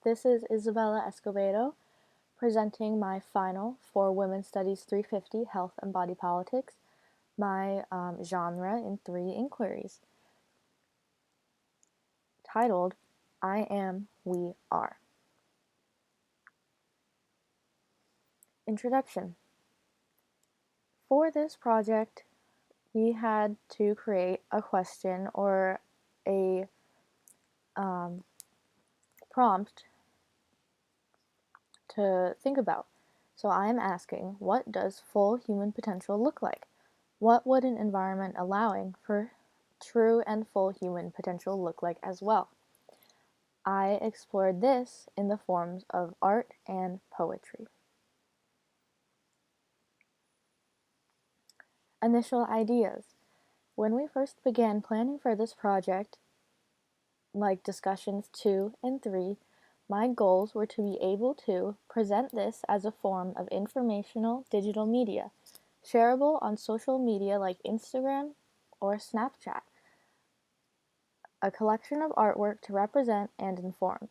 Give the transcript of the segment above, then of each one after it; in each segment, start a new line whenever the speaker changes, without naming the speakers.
This is Isabella Escobedo presenting my final for Women's Studies 350 Health and Body Politics, my genre in 3 inquiries, titled I Am, We Are. Introduction. For this project, we had to create a question or a prompt to think about. So I am asking, what does full human potential look like? What would an environment allowing for true and full human potential look like as well? I explored this in the forms of art and poetry. Initial ideas. When we first began planning for this project, like discussions 2 and 3, my goals were to be able to present this as a form of informational digital media, shareable on social media like Instagram or Snapchat, a collection of artwork to represent and inform.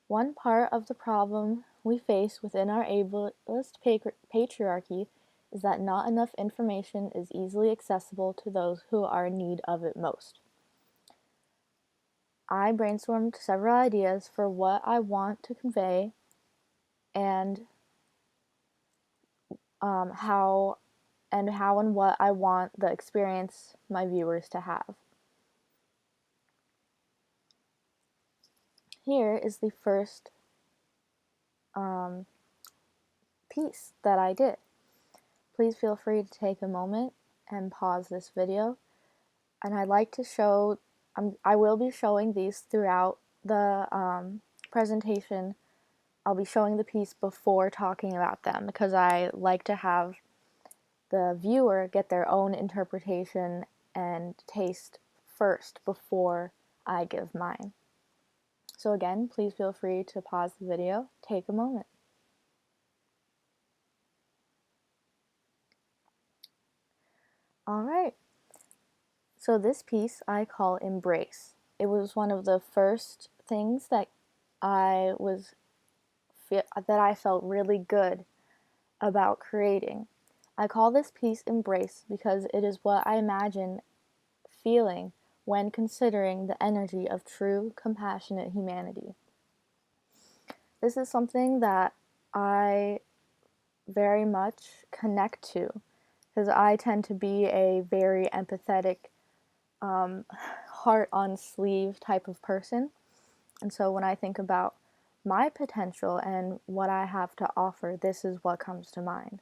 One part of the problem we face within our ableist patriarchy is that not enough information is easily accessible to those who are in need of it most. I brainstormed several ideas for what I want to convey and how and what I want the experience my viewers to have. Here is the first piece that I did. Please feel free to take a moment and pause this video. And I'd like to show, I will be showing these throughout the presentation. I'll be showing the piece before talking about them because I like to have the viewer get their own interpretation and taste first before I give mine. So again, please feel free to pause the video, take a moment. All right. So this piece I call Embrace. It was one of the first things that I felt really good about creating. I call this piece Embrace because it is what I imagine feeling when considering the energy of true, compassionate humanity. This is something that I very much connect to because I tend to be a very empathetic, heart on sleeve type of person. And so when I think about my potential and what I have to offer, this is what comes to mind.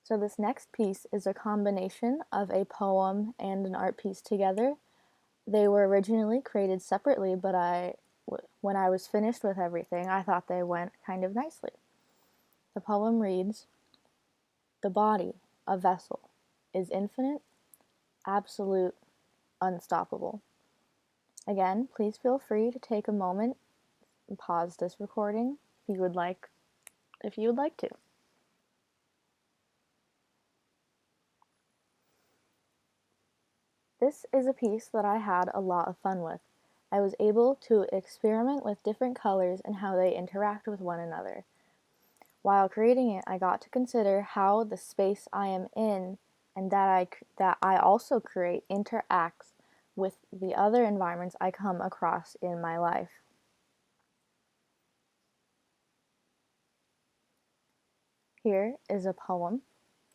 So this next piece is a combination of a poem and an art piece together. They were originally created separately, but when I was finished with everything, I thought they went kind of nicely. The poem reads, "The body, a vessel, is infinite, absolute, unstoppable." Again, please feel free to take a moment and pause this recording if you would like to. This is a piece that I had a lot of fun with. I was able to experiment with different colors and how they interact with one another. While creating it, I got to consider how the space I am in and that I also create interacts with the other environments I come across in my life. Here is a poem.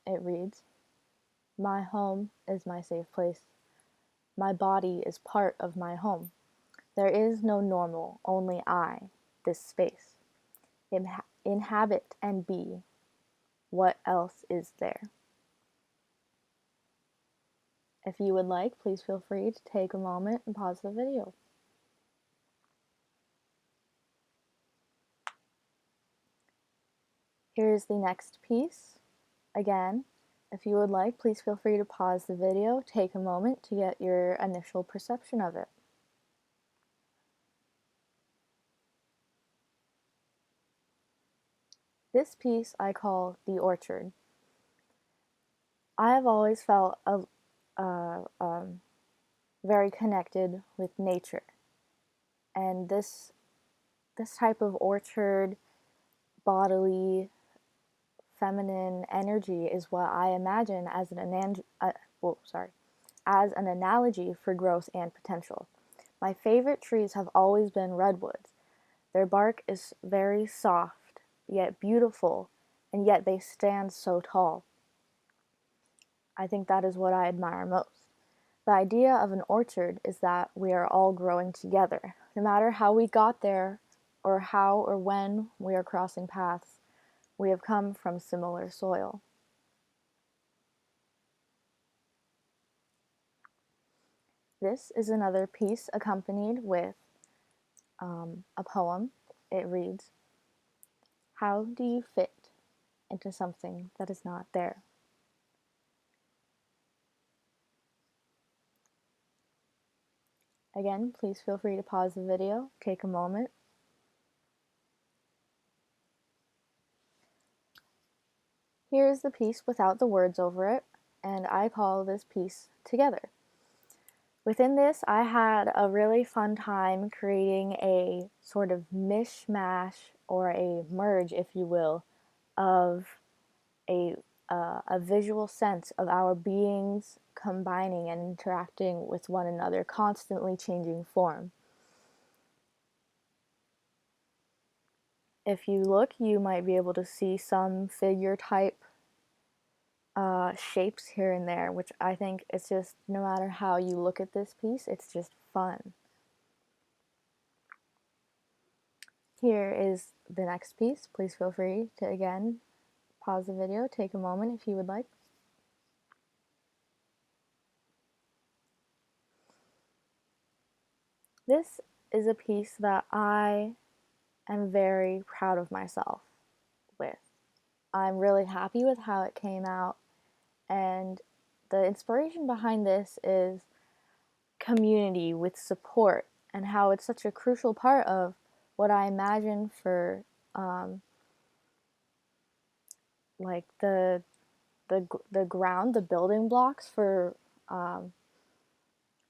It reads, "My home is my safe place. My body is part of my home. There is no normal, only I, this space. Inhabit and be. What else is there?" If you would like, please feel free to take a moment and pause the video. Here is the next piece. Again, if you would like, please feel free to pause the video, take a moment to get your initial perception of it. This piece I call The Orchard. I have always felt very connected with nature. And this type of orchard, bodily, feminine energy is what I imagine as as an analogy for growth and potential. My favorite trees have always been redwoods. Their bark is very soft, yet beautiful, and yet they stand so tall. I think that is what I admire most. The idea of an orchard is that we are all growing together. No matter how we got there, or how or when we are crossing paths, we have come from similar soil. This is another piece accompanied with a poem. It reads, "How do you fit into something that is not there?" Again, please feel free to pause the video, take a moment. Here is the piece without the words over it, and I call this piece Together. Within this, I had a really fun time creating a sort of mishmash or a merge, if you will, of a visual sense of our beings combining and interacting with one another, constantly changing form. If you look, you might be able to see some figure type shapes here and there, which I think it's just, no matter how you look at this piece, it's just fun. Here is the next piece. Please feel free to, again, pause the video, take a moment if you would like. This is a piece that I am very proud of myself with. I'm really happy with how it came out, and the inspiration behind this is community with support, and how it's such a crucial part of what I imagine for like the ground, the building blocks for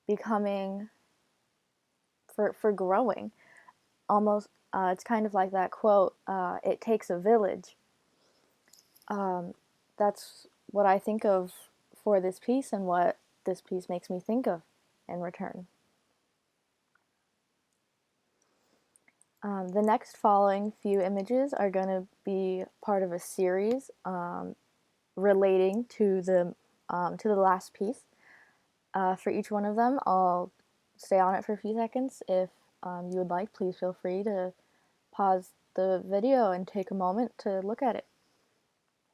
becoming, for growing. Almost, it's kind of like that quote, "It takes a village." That's what I think of for this piece, and what this piece makes me think of in return. The next following few images are going to be part of a series relating to the last piece. For each one of them, I'll stay on it for a few seconds. If you would like, please feel free to pause the video and take a moment to look at it.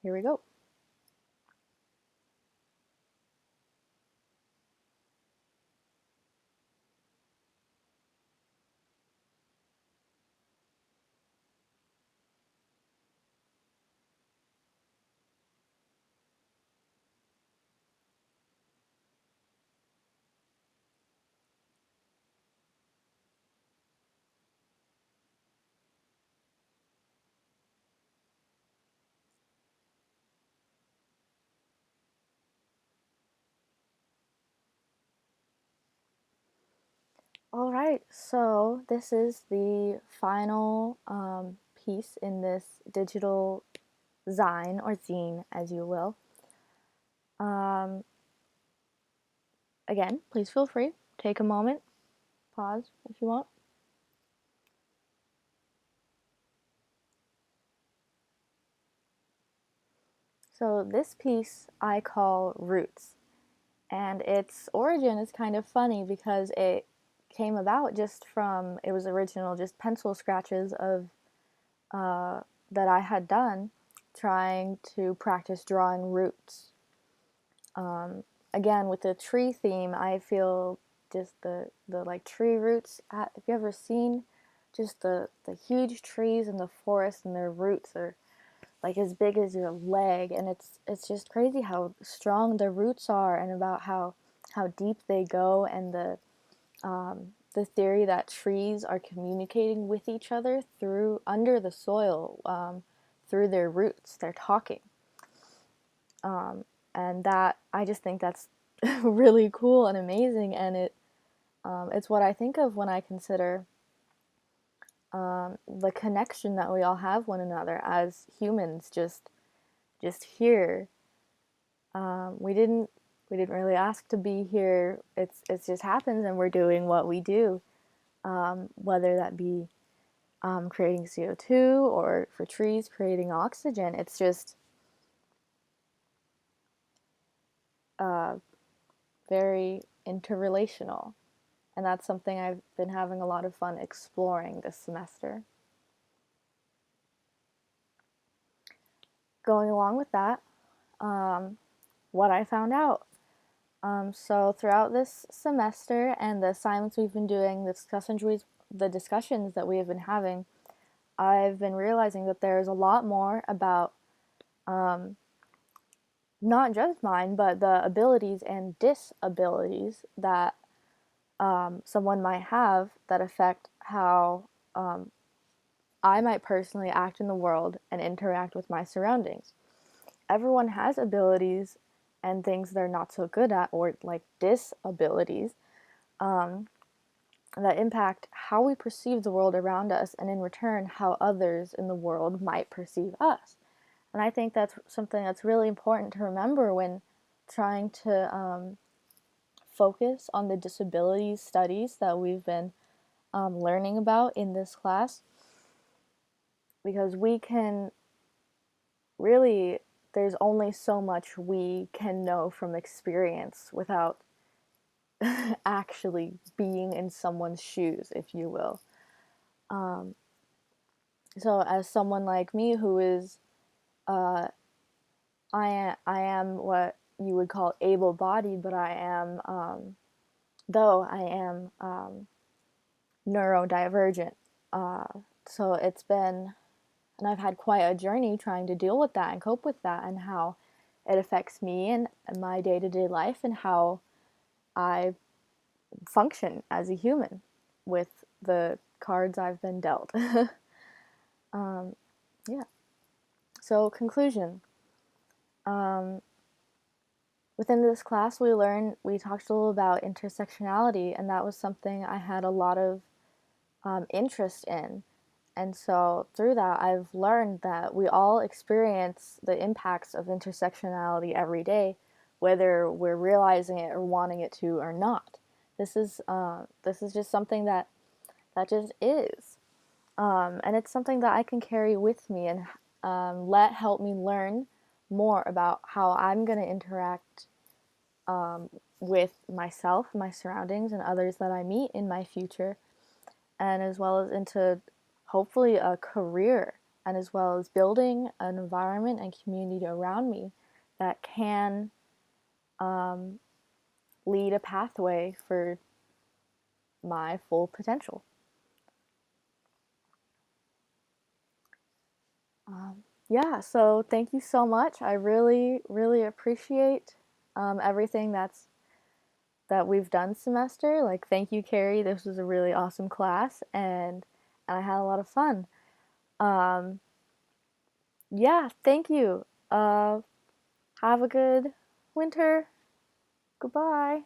Here we go. All right, so this is the final piece in this digital zine, or zine, as you will. Again, please feel free, take a moment, pause if you want. So this piece I call Roots, and its origin is kind of funny because it came about just from, it was original just pencil scratches of that I had done trying to practice drawing roots. Again, with the tree theme, I feel just the like tree roots. Have you ever seen just the huge trees in the forest, and their roots are like as big as your leg, and it's just crazy how strong the roots are, and about how deep they go, and the theory that trees are communicating with each other through under the soil, through their roots. They're talking, and that, I just think that's really cool and amazing, and it's what I think of when I consider the connection that we all have one another as humans, just here. We didn't really ask to be here. It just happens, and we're doing what we do, whether that be creating CO2 or for trees creating oxygen. It's just uh, very interrelational. And that's something I've been having a lot of fun exploring this semester. Going along with that, what I found out. So throughout this semester and the assignments we've been doing, the discussions that we have been having, I've been realizing that there's a lot more about not just mine, but the abilities and disabilities that someone might have that affect how I might personally act in the world and interact with my surroundings. Everyone has abilities and things they're not so good at, or like disabilities, that impact how we perceive the world around us, and in return, how others in the world might perceive us. And I think that's something that's really important to remember when trying to focus on the disability studies that we've been learning about in this class, because we can really, there's only so much we can know from experience without actually being in someone's shoes, if you will. So, as someone like me who is, I am what you would call able-bodied, but I am, though I am neurodivergent. Uh, so it's been, and I've had quite a journey trying to deal with that and cope with that, and how it affects me and my day-to-day life, and how I function as a human with the cards I've been dealt. Yeah. So conclusion. Um, Within this class, we talked a little about intersectionality, and that was something I had a lot of interest in. And so through that, I've learned that we all experience the impacts of intersectionality every day, whether we're realizing it or wanting it to or not. This is just something that just is, and it's something that I can carry with me and let help me learn more about how I'm going to interact with myself, my surroundings, and others that I meet in my future, and as well as into hopefully a career, and as well as building an environment and community around me that can lead a pathway for my full potential. Yeah, so thank you so much. I really, really appreciate everything that we've done semester. Like, thank you, Carrie. This was a really awesome class, and I had a lot of fun. Um, yeah, thank you. Have a good winter. Goodbye.